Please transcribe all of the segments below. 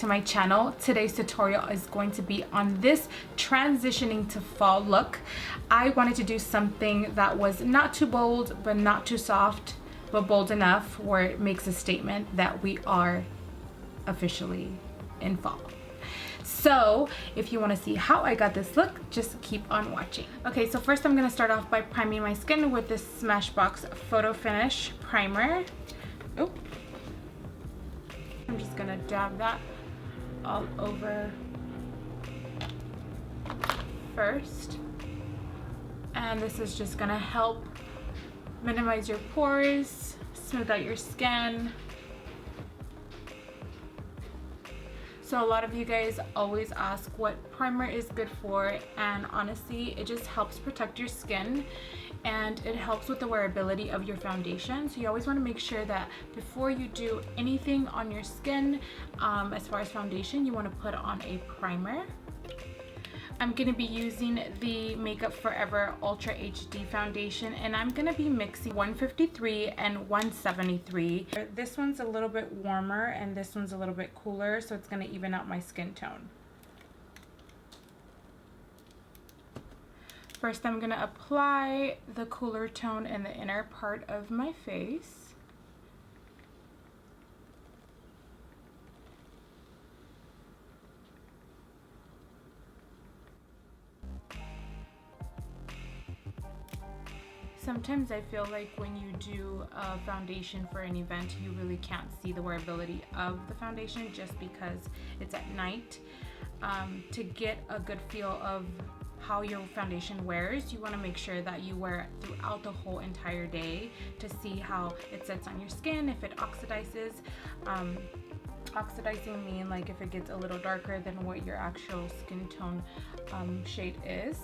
to my channel. Today's tutorial is going to be on this transitioning to fall look. I wanted to do something that was not too bold but not too soft, but bold enough where it makes a statement that we are officially in fall. So if you want to see how I got this look, just keep on watching. Okay, so first I'm going to start off by priming my skin with this Smashbox Photo Finish primer. Oh, I'm just going to dab that all over first. And this is just going to help minimize your pores, smooth out your skin. So a lot of you guys always ask what primer is good for, and honestly it just helps protect your skin and it helps with the wearability of your foundation. So you always want to make sure that before you do anything on your skin, as far as foundation, you want to put on a primer. I'm going to be using the Makeup Forever Ultra HD foundation, and I'm going to be mixing 153 and 173. This one's a little bit warmer and this one's a little bit cooler, so it's going to even out my skin tone. First, I'm going to apply the cooler tone in the inner part of my face. Sometimes I feel like when you do a foundation for an event, you really can't see the wearability of the foundation just because it's at night. To get a good feel of how your foundation wears, you want to make sure that you wear it throughout the whole entire day to see how it sits on your skin, if it oxidizes. Oxidizing mean like if it gets a little darker than what your actual skin tone shade is.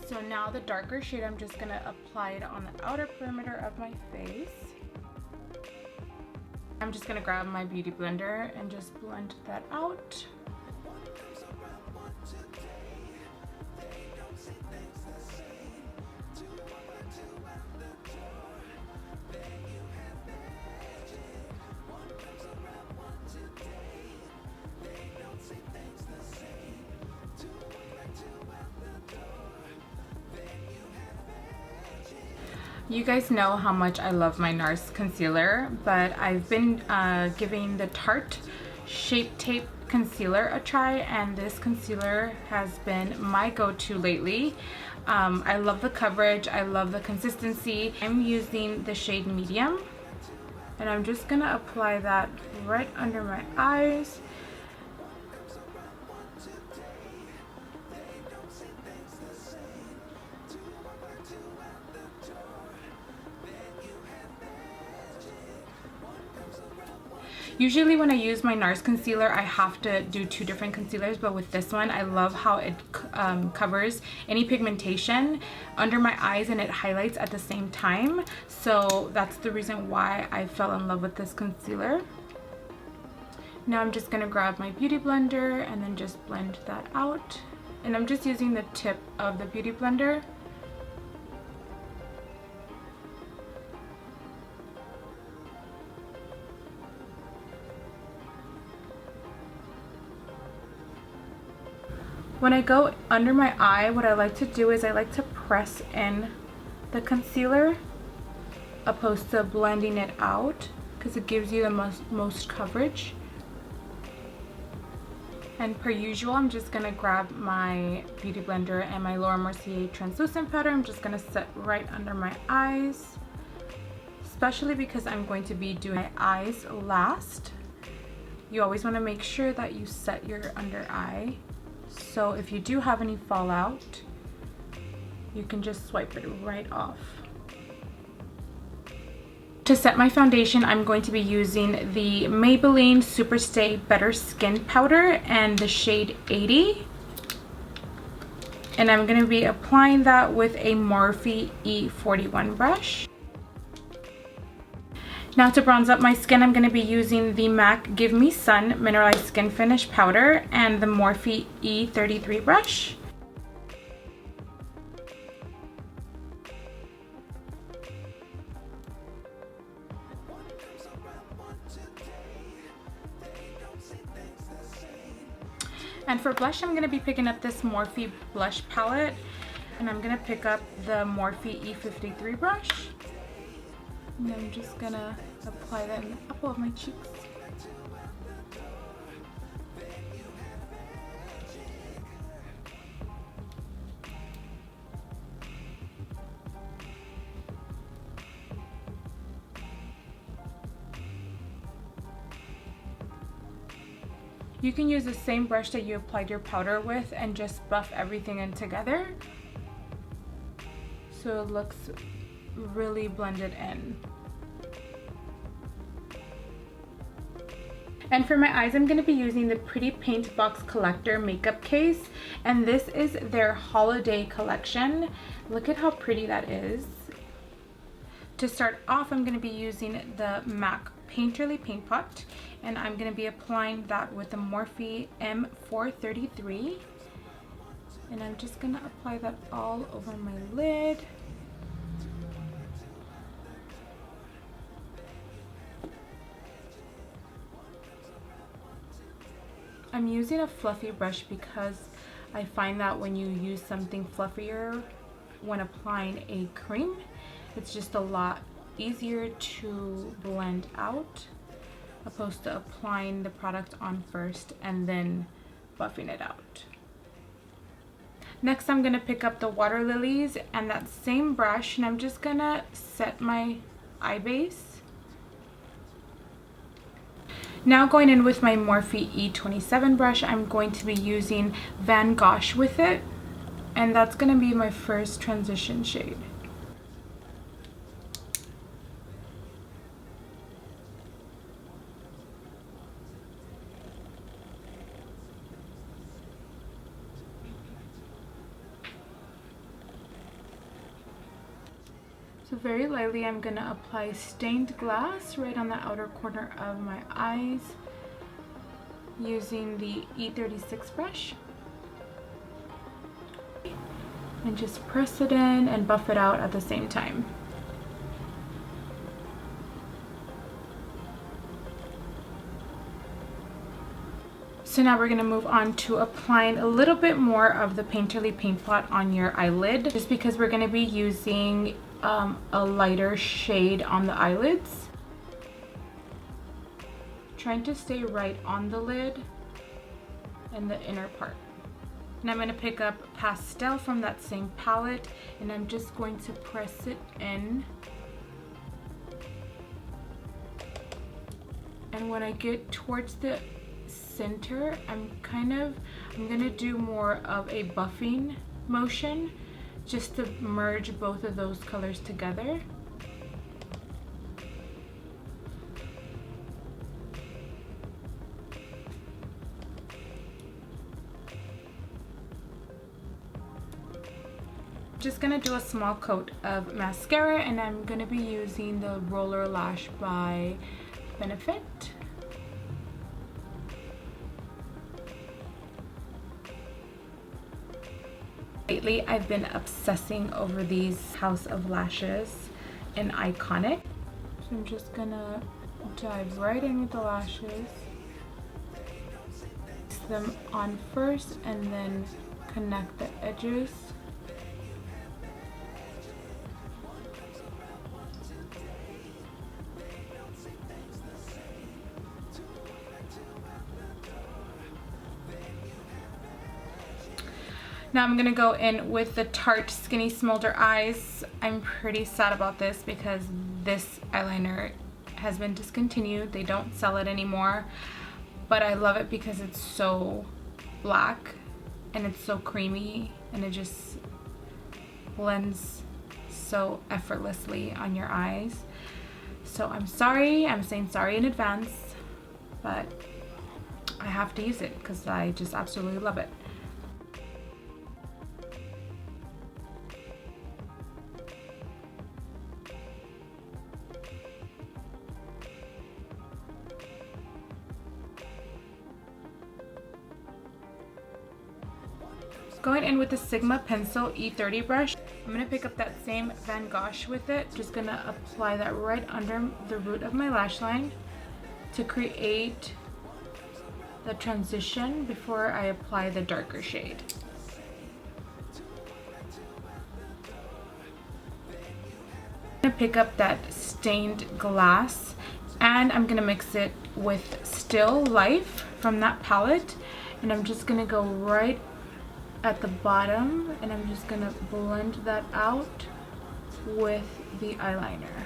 So now the darker shade, I'm just going to apply it on the outer perimeter of my face. I'm just going to grab my beauty blender and just blend that out. You guys know how much I love my NARS concealer, but I've been giving the Tarte Shape Tape concealer a try, and this concealer has been my go-to lately. I love the coverage, I love the consistency. I'm using the shade Medium, and I'm just gonna apply that right under my eyes. Usually when I use my NARS concealer, I have to do two different concealers, but with this one, I love how it covers any pigmentation under my eyes and it highlights at the same time. So that's the reason why I fell in love with this concealer. Now I'm just going to grab my beauty blender and then just blend that out. And I'm just using the tip of the beauty blender. When I go under my eye, what I like to do is I like to press in the concealer opposed to blending it out, because it gives you the most coverage. And per usual, I'm just going to grab my beauty blender and my MERCIER Translucent powder. I'm just going to set right under my eyes, especially because I'm going to be doing my eyes last. You always want to make sure that you set your under eye. So if you do have any fallout, you can just swipe it right off. To set my foundation, I'm going to be using the Maybeline Superstay Better Skin Powder and the shade 80. And I'm going to be applying that with a Morphe E41 brush. Now to bronze up my skin, I'm going to be using the MAC Give Me Sun Mineralize Skin Finish Powder and the Morphe E33 brush. And for blush, I'm going to be picking up this Morphe blush palette. And I'm going to pick up the Morphe E53 brush. And I'm just going to apply that in the apple of my cheeks. You can use the same brush that you applied your powder with and just buff everything in together so it looks really blended in. And for my eyes, I'm going to be using the Pretty Paintbox Collector makeup case, and this is their holiday collection. Look at how pretty that is. To start off, I'm going to be using the MAC Painterly Paint Pot, and I'm going to be applying that with the Morphe M433, and I'm just going to apply that all over my lid. I'm using a fluffy brush because I find that when you use something fluffier when applying a cream, it's just a lot easier to blend out opposed to applying the product on first and then buffing it out. Next, I'm going to pick up the Water Lilies and that same brush, and I'm just going to set my eye base. Now going in with my Morphe E27 brush, I'm going to be using Van Gogh with it, and that's going to be my first transition shade. So very lightly, I'm going to apply Stained Glass right on the outer corner of my eyes using the E36 brush. And just press it in and buff it out at the same time. So now we're going to move on to applying a little bit more of the Painterly Paint Pot on your eyelid, just because we're going to be using a lighter shade on the eyelids. Trying to stay right on the lid and the inner part. And I'm going to pick up Pastel from that same palette, and I'm just going to press it in. And when I get towards the center, I'm going to do more of a buffing motion just to merge both of those colors together. Just gonna do a small coat of mascara, and I'm gonna be using the Roller Lash by Benefit. Lately, I've been obsessing over these House of Lashes in Iconic. So I'm just gonna dive right in with the lashes. Place them on first and then connect the edges. Now I'm gonna go in with the Tarte Skinny Smolder Eyes. I'm pretty sad about this because this eyeliner has been discontinued. They don't sell it anymore, but I love it because it's so black and it's so creamy and it just blends so effortlessly on your eyes. So I'm sorry, I'm saying sorry in advance, but I have to use it because I just absolutely love it. Going in with the Sigma Pencil E30 brush, I'm going to pick up that same Van Gogh with it. Just going to apply that right under the root of my lash line to create the transition before I apply the darker shade. I'm gonna pick up that stained glass and I'm gonna mix it with Still Life from that palette, and I'm just gonna go right at the bottom and I'm just gonna blend that out with the eyeliner.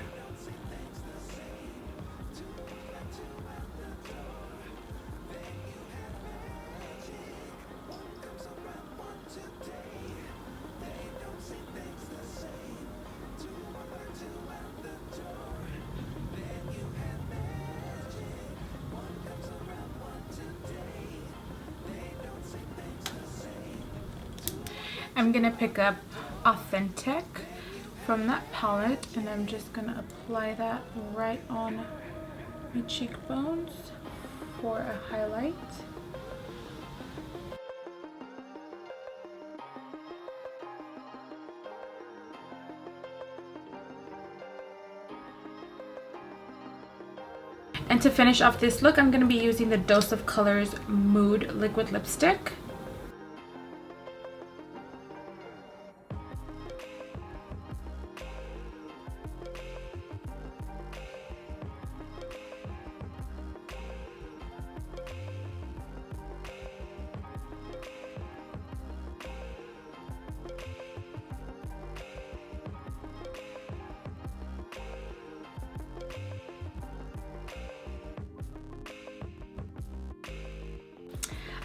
I'm gonna pick up Authentic from that palette and I'm just gonna apply that right on my cheekbones for a highlight. And to finish off this look, I'm gonna be using the Dose of Colors Mood Liquid Lipstick.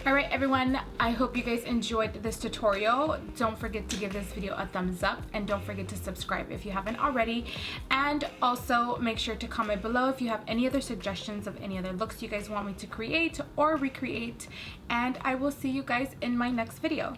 Alright everyone, I hope you guys enjoyed this tutorial. Don't forget to give this video a thumbs up and don't forget to subscribe if you haven't already. And also make sure to comment below if you have any other suggestions of any other looks you guys want me to create or recreate. And I will see you guys in my next video.